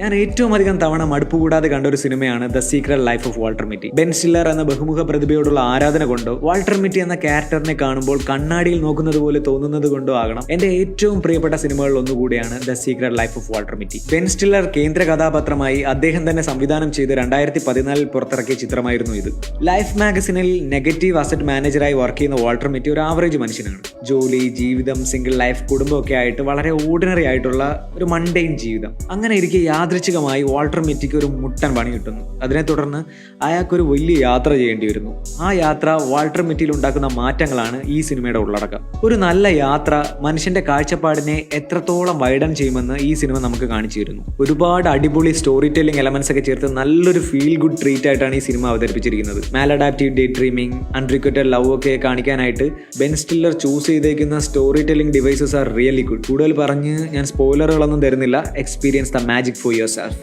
ഞാൻ ഏറ്റവും അധികം തവണ മടുപ്പ് കൂടാതെ കണ്ട ഒരു സിനിമയാണ് the secret life of Walter Mitty. Ben Stiller എന്ന ബഹുമുഖ പ്രതിഭയോടുള്ള ആരാധന കൊണ്ടോ വാൾട്ടർ മിറ്റി എന്ന ക്യാരക്ടറിനെ കാണുമ്പോൾ കണ്ണാടിയിൽ നോക്കുന്നത് പോലെ തോന്നുന്നത് കൊണ്ടോ ആകണം എന്റെ ഏറ്റവും പ്രിയപ്പെട്ട സിനിമകളിൽ ഒന്നുകൂടിയാണ് the secret life of Walter Mitty. Ben Stiller കേന്ദ്ര കഥാപാത്രമായി അദ്ദേഹം തന്നെ സംവിധാനം ചെയ്ത് 2014 പുറത്തിറക്കിയ ചിത്രമായിരുന്നു ഇത്. ലൈഫ് മാഗസിനിൽ നെഗറ്റീവ് അസറ്റ് മാനേജറായി വർക്ക് ചെയ്യുന്ന വാൾട്ടർ മിറ്റി ഒരു ആവറേജ് മനുഷ്യനാണ്. ജോലി, ജീവിതം, സിംഗിൾ ലൈഫ്, കുടുംബമൊക്കെ ആയിട്ട് വളരെ ഓർഡിനറി ആയിട്ടുള്ള ഒരു മണ്ടെയിൻ ജീവിതം. അങ്ങനെ ഇരിക്കെ യാദൃച്ഛികമായി വാൾട്ടർ മിറ്റിക്ക് ഒരു മുട്ടൻ പണി കിട്ടുന്നു. അതിനെ തുടർന്ന് അയാൾക്കൊരു വലിയ യാത്ര ചെയ്യേണ്ടി വരുന്നു. ആ യാത്ര വാൾട്ടർ മിറ്റിയിൽ ഉണ്ടാക്കുന്ന മാറ്റങ്ങളാണ് ഈ സിനിമയുടെ ഉള്ളടക്കം. ഒരു നല്ല യാത്ര മനുഷ്യന്റെ കാഴ്ചപ്പാടിനെ എത്രത്തോളം വൈഡൻ ചെയ്യുമെന്ന് ഈ സിനിമ നമുക്ക് കാണിച്ചു തരുന്നു. ഒരുപാട് അടിപൊളി സ്റ്റോറി ടെല്ലിംഗ് എലമെന്റ്സ് ഒക്കെ ചേർത്ത് നല്ലൊരു ഫീൽ ഗുഡ് ട്രീറ്റ് ആയിട്ടാണ് ഈ സിനിമ അവതരിപ്പിച്ചിരിക്കുന്നത്. മാലഡാപ്റ്റീവ് ഡേ ഡ്രീമിംഗ്, അൺറിക്വറ്റഡ് ലവ് ഒക്കെ കാണിക്കാനായിട്ട് ബെൻ സ്റ്റില്ലർ ചൂസ് ചെയ്തേക്കുന്ന story telling devices are really good. കൂടുതൽ പറഞ്ഞ് ഞാൻ സ്പോയിലറുകളൊന്നും തരുന്നില്ല. Experience the magic for your self.